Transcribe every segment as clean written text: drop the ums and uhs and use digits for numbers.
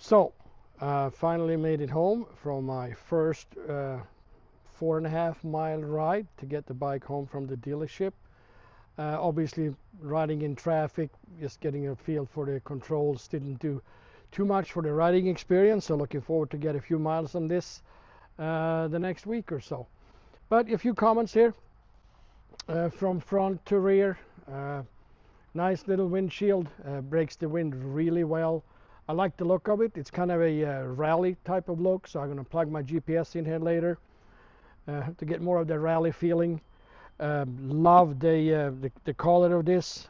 So, finally made it home from my first 4.5 mile ride to get the bike home from the dealership. Obviously, riding in traffic, just getting a feel for the controls, didn't do too much for the riding experience. So, looking forward to get a few miles on this the next week or so. But a few comments here from front to rear. Nice little windshield, breaks the wind really well. I like the look of it. It's kind of a rally type of look, so I'm going to plug my GPS in here later to get more of the rally feeling. Love the color of this.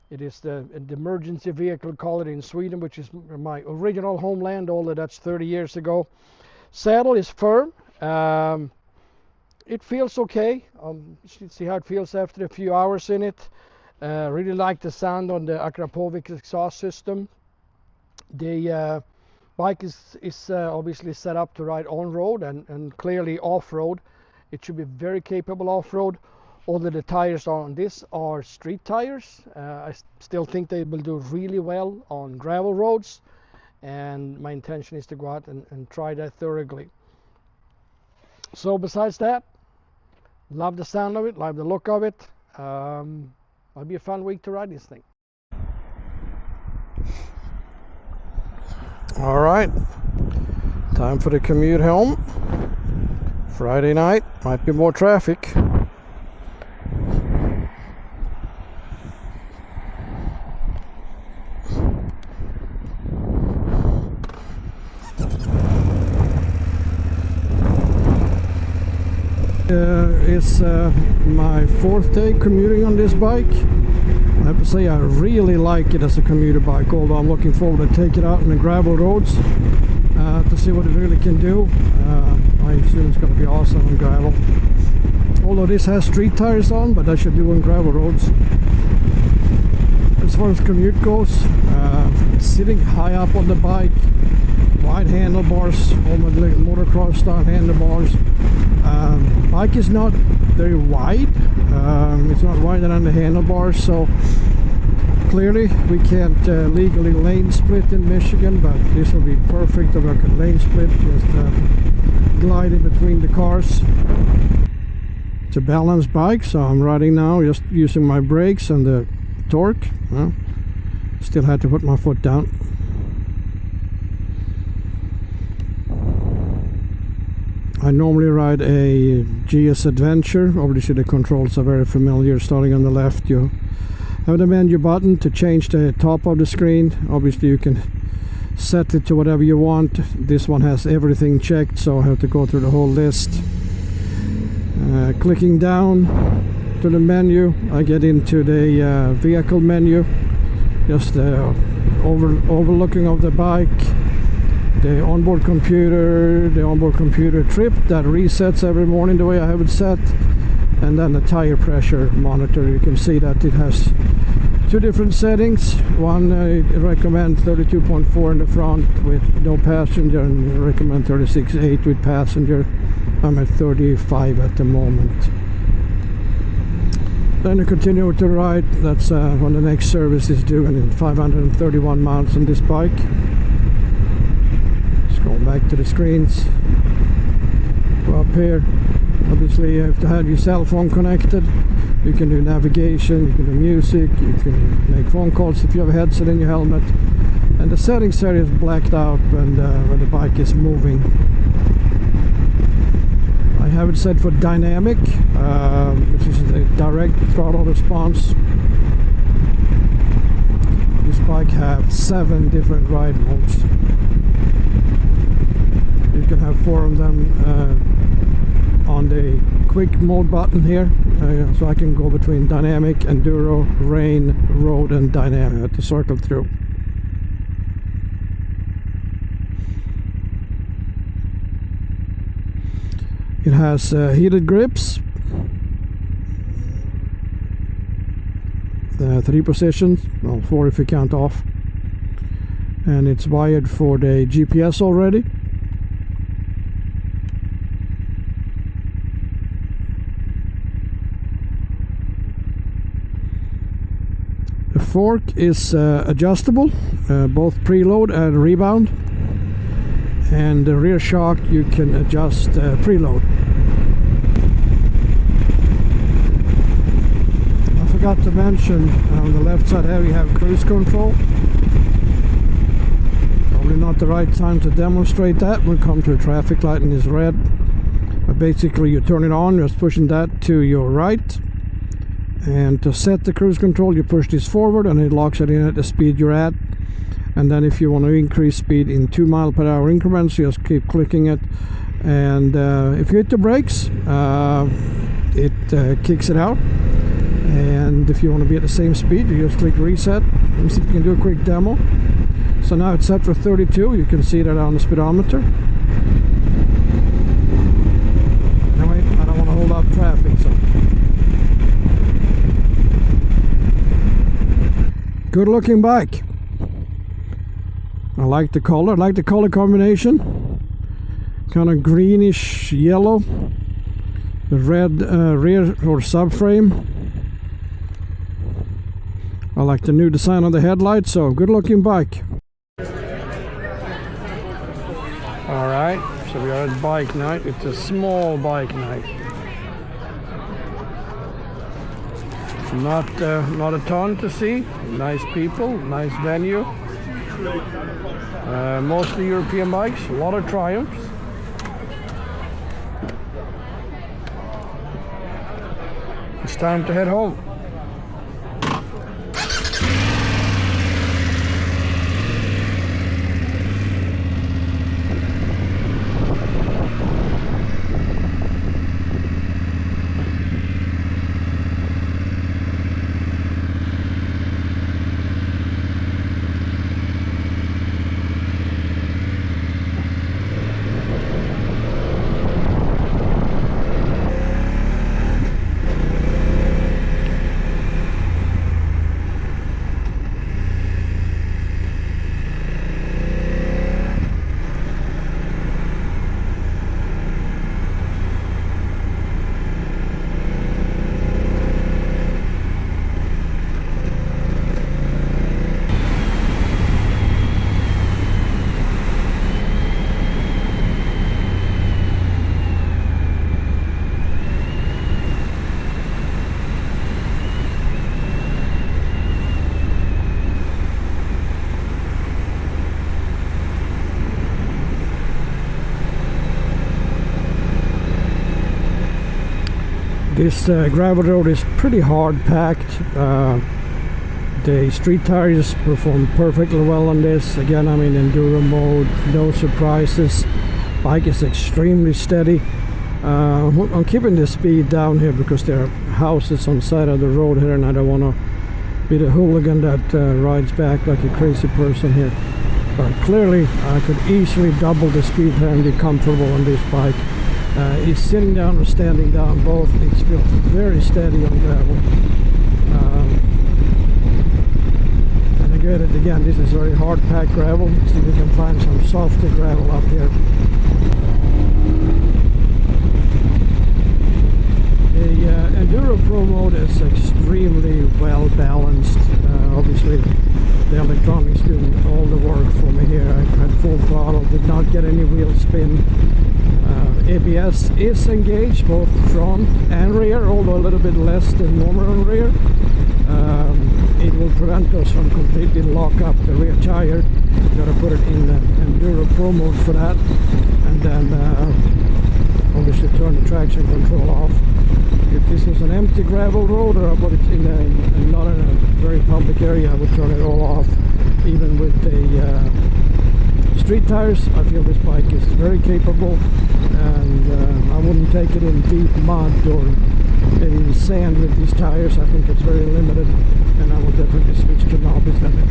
It is the emergency vehicle color in Sweden, which is my original homeland, although that's 30 years ago. Saddle is firm. It feels okay. You should see how it feels after a few hours in it. Really like the sound on the Akrapovic exhaust system. The bike is obviously set up to ride on-road and clearly off-road. It should be very capable off-road. Although the tires on this are street tires, I still think they will do really well on gravel roads, and my intention is to go out and try that thoroughly. So besides that, love the sound of it, love the look of it. It'll be a fun week to ride this thing. All right, time for the commute home. Friday night, might be more traffic. It's my 4th day commuting on this bike. I have to say I really like it as a commuter bike, although I'm looking forward to take it out on the gravel roads to see what it really can do. I assume it's going to be awesome on gravel. Although this has street tires on, but that should do on gravel roads. As far as commute goes, sitting high up on the bike, wide handlebars, almost like motocross style handlebars. Bike is not very wide. It's not wider than the handlebars, so clearly we can't legally lane split in Michigan, but this will be perfect to work at lane split, just glide in between the cars. It's a balanced bike, so I'm riding now just using my brakes and the torque. Still had to put my foot down. I normally ride a GS Adventure. Obviously the controls are very familiar. Starting on the left, you have the menu button to change the top of the screen. Obviously you can set it to whatever you want. This one has everything checked, so I have to go through the whole list. Clicking down to the menu, I get into the vehicle menu, just overlooking of the bike. The onboard computer trip that resets every morning the way I have it set, and then the tire pressure monitor. You can see that it has 2 different settings. One I recommend 32.4 in the front with no passenger, and I recommend 36.8 with passenger. I'm at 35 at the moment. Then I continue with the ride. That's when the next service is due, and 531 miles on this bike. Go back to the screens. Go up here. Obviously you have to have your cell phone connected. You can do navigation, you can do music, you can make phone calls if you have a headset in your helmet. And the settings area is blacked out when the bike is moving. I have it set for dynamic, which is the direct throttle response. This bike has 7 different ride modes. You can have 4 of them on the quick mode button here, so I can go between dynamic, enduro, rain, road, and dynamic to circle through. It has heated grips, 3 positions, well 4 if you count off, and it's wired for the GPS already. fork is adjustable, both preload and rebound, and the rear shock you can adjust preload. I forgot to mention on the left side here you have cruise control. Probably not the right time to demonstrate that. We'll come to a traffic light and it's red. But basically you turn it on, just pushing that to your right. And to set the cruise control, you push this forward and it locks it in at the speed you're at. And then if you want to increase speed in 2 mile per hour increments, you just keep clicking it. And if you hit the brakes, it kicks it out. And if you want to be at the same speed, you just click reset. Let me see if we can do a quick demo. So now it's set for 32. You can see that on the speedometer. Anyway, I don't want to hold up traffic, so. Good looking bike. I like the color. I like the color combination. Kind of greenish yellow. The red rear or subframe. I like the new design on the headlights. So good looking bike. Alright, so we are at bike night. It's a small bike night. Not a ton to see. Nice people, nice venue. Mostly European bikes, a lot of Triumphs. It's time to head home. This gravel road is pretty hard packed. The street tires perform perfectly well on this. Again, I'm in enduro mode, no surprises. Bike is extremely steady. I'm keeping the speed down here because there are houses on the side of the road here and I don't want to be the hooligan that rides back like a crazy person here. But clearly I could easily double the speed here and be comfortable on this bike. It's sitting down or standing down, both. It feels very steady on gravel. And again, this is very hard packed gravel. See if we can find some softer gravel up here. The Enduro Pro mode is extremely well balanced. Obviously, the electronics doing all the work for me here. I had full throttle, did not get any wheel spin. ABS is engaged both front and rear, although a little bit less than normal on rear. It will prevent us from completely lock up the rear tire. Got to put it in the Enduro Pro mode for that, and then obviously turn the traction control off. If this was an empty gravel road or but it's not in a very public area, I would turn it all off. Even with the street tires, I feel this bike is very capable, and I wouldn't take it in deep mud or maybe sand with these tires. I think it's very limited, and I will definitely switch to novice limit.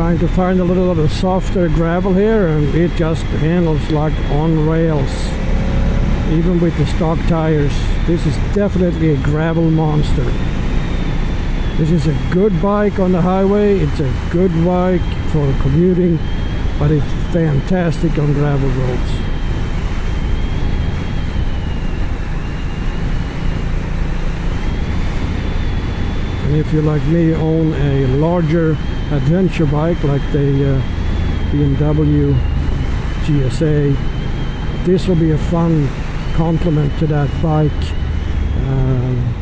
trying to find a little bit of softer gravel here, and it just handles like on rails, even with the stock tires. This is definitely a gravel monster. This is a good bike on the highway, it's a good bike for commuting, but it's fantastic on gravel roads. And if you, like me, own a larger adventure bike like the BMW GSA, this will be a fun complement to that bike.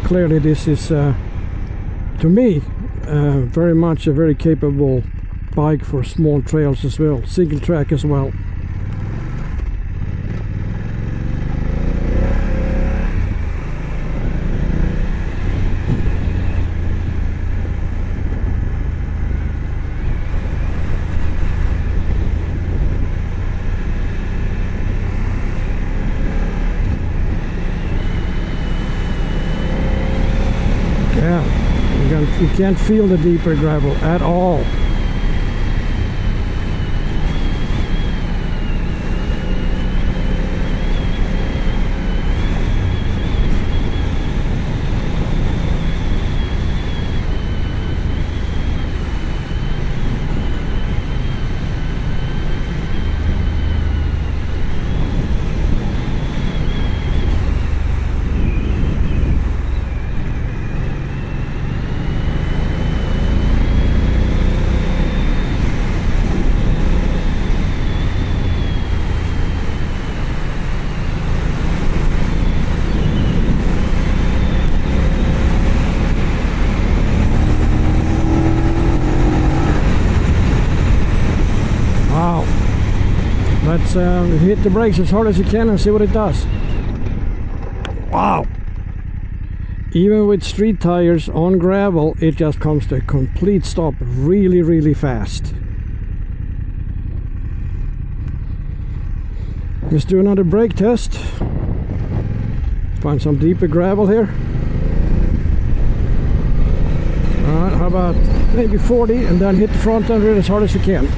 Clearly this is, to me, very much a very capable bike for small trails as well, single track as well. You can't feel the deeper gravel at all. Let's hit the brakes as hard as you can and see what it does. Wow! Even with street tires on gravel, it just comes to a complete stop really, really fast. Let's do another brake test. Find some deeper gravel here. Alright, how about maybe 40 and then hit the front end as hard as you can.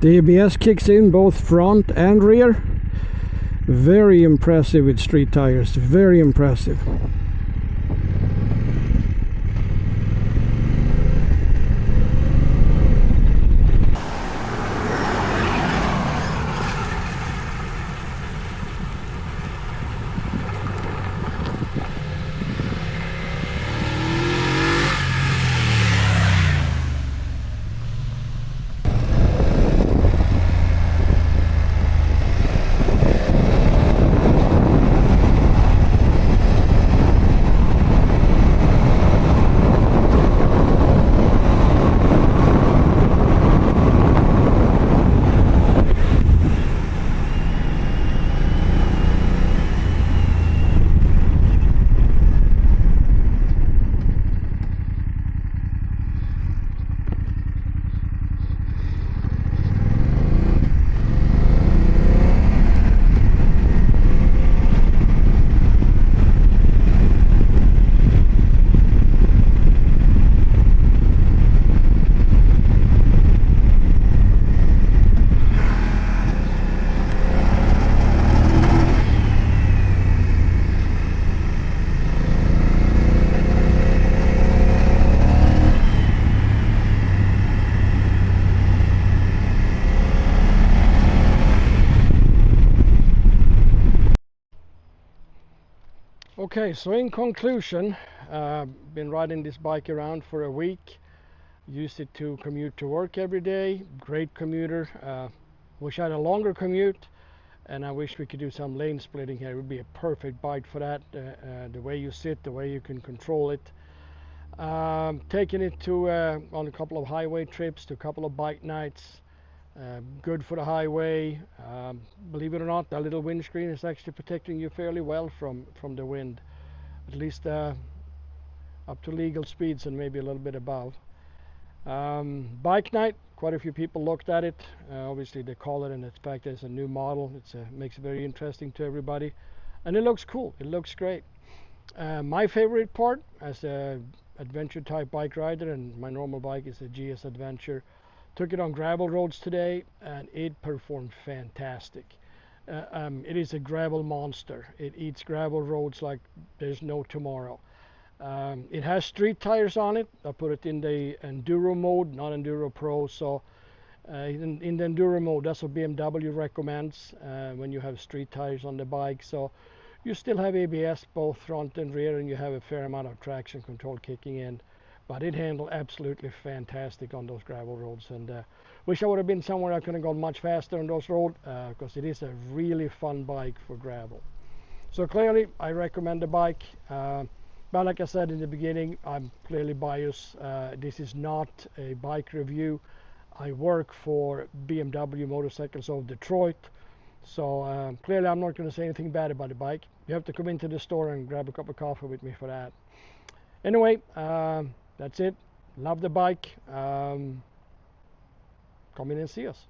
The ABS kicks in both front and rear. Very impressive with street tires, very impressive. Okay, so in conclusion, been riding this bike around for a week. Used it to commute to work every day. Great commuter. Wish I had a longer commute, and I wish we could do some lane splitting here. It would be a perfect bike for that. The way you sit, the way you can control it. Taking it to on a couple of highway trips, to a couple of bike nights. Good for the highway. Believe it or not, that little windscreen is actually protecting you fairly well from the wind, at least up to legal speeds and maybe a little bit above. Bike night, quite a few people looked at it. Obviously they call it, and in fact it's a new model. It makes it very interesting to everybody, and it looks cool. It looks great. My favorite part, as adventure type bike rider, and my normal bike is a GS Adventure. Took it on gravel roads today and it performed fantastic. It is a gravel monster. It eats gravel roads like there's no tomorrow. It has street tires on it. I put it in the Enduro mode, not Enduro Pro. So in the Enduro mode, that's what BMW recommends when you have street tires on the bike. So you still have ABS both front and rear, and you have a fair amount of traction control kicking in. But it handled absolutely fantastic on those gravel roads, and wish I would have been somewhere I could have gone much faster on those roads, because it is a really fun bike for gravel. So clearly I recommend the bike, but like I said in the beginning, I'm clearly biased. This is not a bike review. I work for BMW Motorcycles of Detroit, so clearly I'm not going to say anything bad about the bike. You have to come into the store and grab a cup of coffee with me for that. Anyway, that's it. Love the bike. Come in and see us.